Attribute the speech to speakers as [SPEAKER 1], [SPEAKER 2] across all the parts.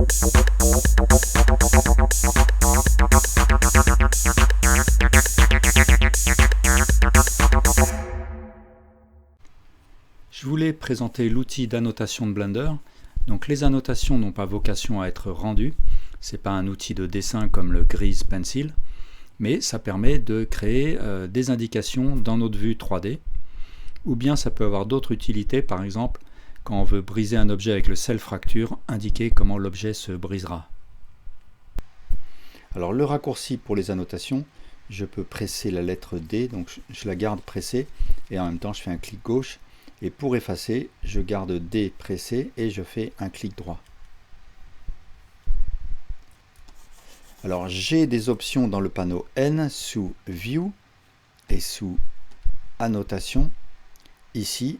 [SPEAKER 1] Je voulais présenter l'outil d'annotation de Blender. Donc les annotations n'ont pas vocation à être rendues. Ce n'est pas un outil de dessin comme le Grease Pencil, mais ça permet de créer des indications dans notre vue 3D. Ou bien ça peut avoir d'autres utilités, par exemple quand on veut briser un objet avec le Self Fracture, indiquer comment l'objet se brisera. Alors le raccourci pour les annotations, je peux presser la lettre D, donc je la garde pressée et en même temps je fais un clic gauche. Et pour effacer, je garde D pressé et je fais un clic droit. Alors j'ai des options dans le panneau N sous View et sous Annotation. Ici,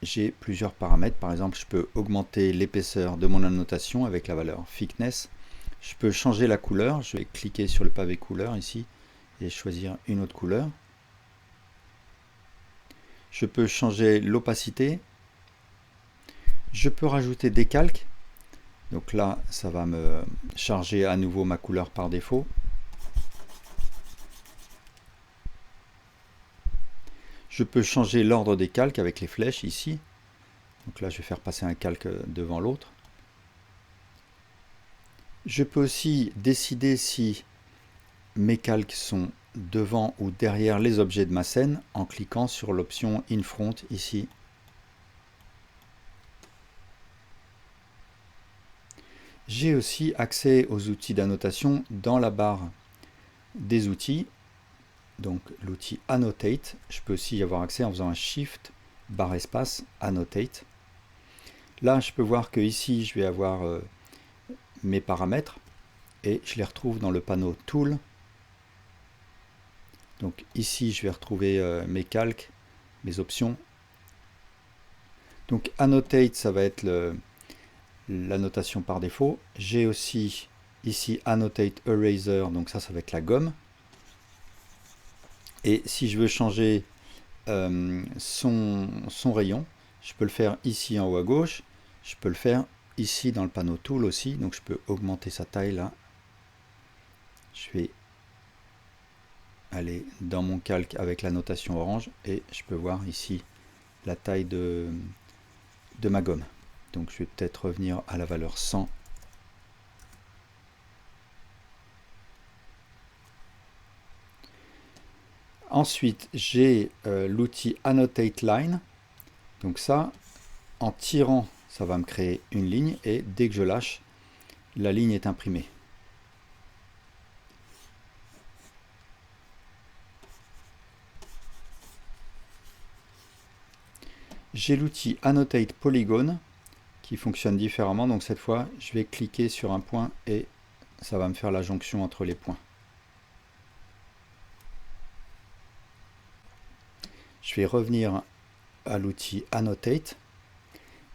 [SPEAKER 1] j'ai plusieurs paramètres. Par exemple, je peux augmenter l'épaisseur de mon annotation avec la valeur Thickness. Je peux changer la couleur. Je vais cliquer sur le pavé couleur ici et choisir une autre couleur. Je peux changer l'opacité. Je peux rajouter des calques. Donc là, ça va me charger à nouveau ma couleur par défaut. Je peux changer l'ordre des calques avec les flèches ici. Donc là, je vais faire passer un calque devant l'autre. Je peux aussi décider si mes calques sont devant ou derrière les objets de ma scène en cliquant sur l'option In Front ici. J'ai aussi accès aux outils d'annotation dans la barre des outils. Donc l'outil Annotate, je peux aussi y avoir accès en faisant un Shift barre espace Annotate. Là, je peux voir que ici, je vais avoir mes paramètres et je les retrouve dans le panneau Tool. Donc ici, je vais retrouver mes calques, mes options. Donc Annotate, ça va être l'annotation par défaut. J'ai aussi ici Annotate Eraser, donc ça va être la gomme. Et si je veux changer son rayon, je peux le faire ici en haut à gauche. Je peux le faire ici dans le panneau Tool aussi. Donc je peux augmenter sa taille là. Je vais aller dans mon calque avec la notation orange et je peux voir ici la taille de ma gomme. Donc je vais peut-être revenir à la valeur 100. Ensuite, j'ai l'outil Annotate Line. Donc ça, en tirant, ça va me créer une ligne et dès que je lâche, la ligne est imprimée. J'ai l'outil Annotate Polygon qui fonctionne différemment. Donc cette fois, je vais cliquer sur un point et ça va me faire la jonction entre les points. Je vais revenir à l'outil Annotate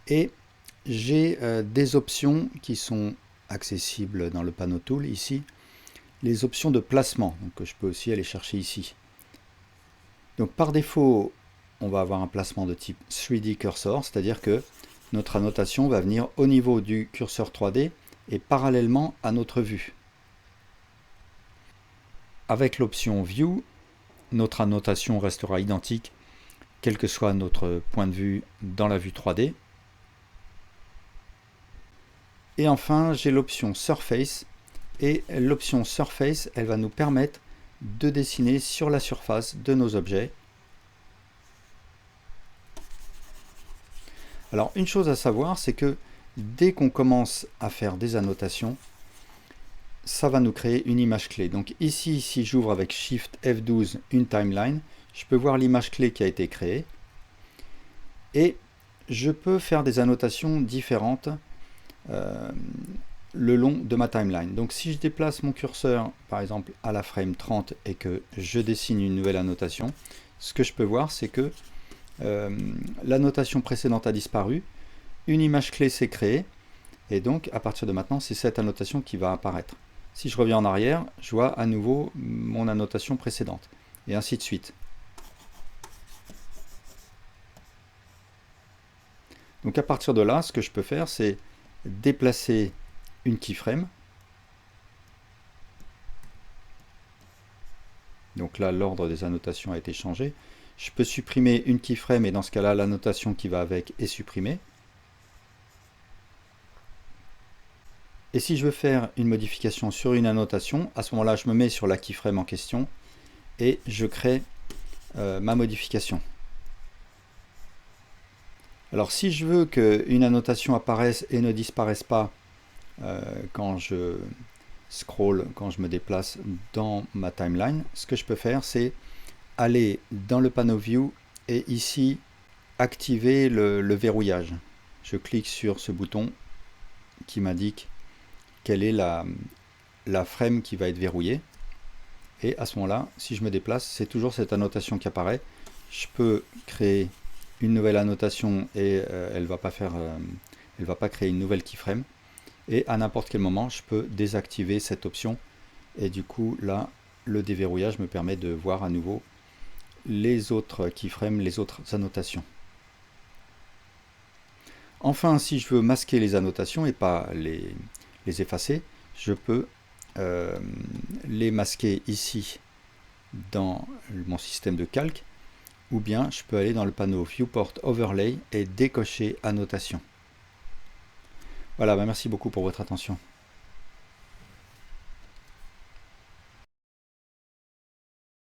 [SPEAKER 1] et j'ai des options qui sont accessibles dans le panneau Tool ici. Les options de placement, donc je peux aussi aller chercher ici. Donc par défaut, on va avoir un placement de type 3D Cursor, c'est-à-dire que notre annotation va venir au niveau du curseur 3D et parallèlement à notre vue. Avec l'option View, notre annotation restera identique quel que soit notre point de vue dans la vue 3D. Et enfin, j'ai l'option Surface. Et l'option Surface, elle va nous permettre de dessiner sur la surface de nos objets. Alors, une chose à savoir, c'est que dès qu'on commence à faire des annotations, ça va nous créer une image clé. Donc ici, si j'ouvre avec Shift F12 une timeline, je peux voir l'image clé qui a été créée. Et je peux faire des annotations différentes le long de ma timeline. Donc si je déplace mon curseur, par exemple, à la frame 30 et que je dessine une nouvelle annotation, ce que je peux voir, c'est que l'annotation précédente a disparu, une image clé s'est créée, et donc à partir de maintenant, c'est cette annotation qui va apparaître. Si je reviens en arrière, je vois à nouveau mon annotation précédente, et ainsi de suite. Donc à partir de là, ce que je peux faire, c'est déplacer une keyframe. Donc là, l'ordre des annotations a été changé. Je peux supprimer une keyframe et dans ce cas-là, l'annotation qui va avec est supprimée. Et si je veux faire une modification sur une annotation, à ce moment-là, je me mets sur la keyframe en question et je crée ma modification. Alors si je veux qu'une annotation apparaisse et ne disparaisse pas quand je scroll, quand je me déplace dans ma timeline, ce que je peux faire, c'est aller dans le panneau View et ici activer le verrouillage. Je clique sur ce bouton qui m'indique quelle est la frame qui va être verrouillée. Et à ce moment-là, si je me déplace, c'est toujours cette annotation qui apparaît. Je peux créer une nouvelle annotation et elle va pas créer une nouvelle keyframe. Et à n'importe quel moment, je peux désactiver cette option. Et du coup, là, le déverrouillage me permet de voir à nouveau les autres keyframes, les autres annotations. Enfin, si je veux masquer les annotations et pas les effacer, je peux les masquer ici dans mon système de calque, ou bien je peux aller dans le panneau Viewport Overlay et décocher annotation. Voilà, merci beaucoup pour votre attention.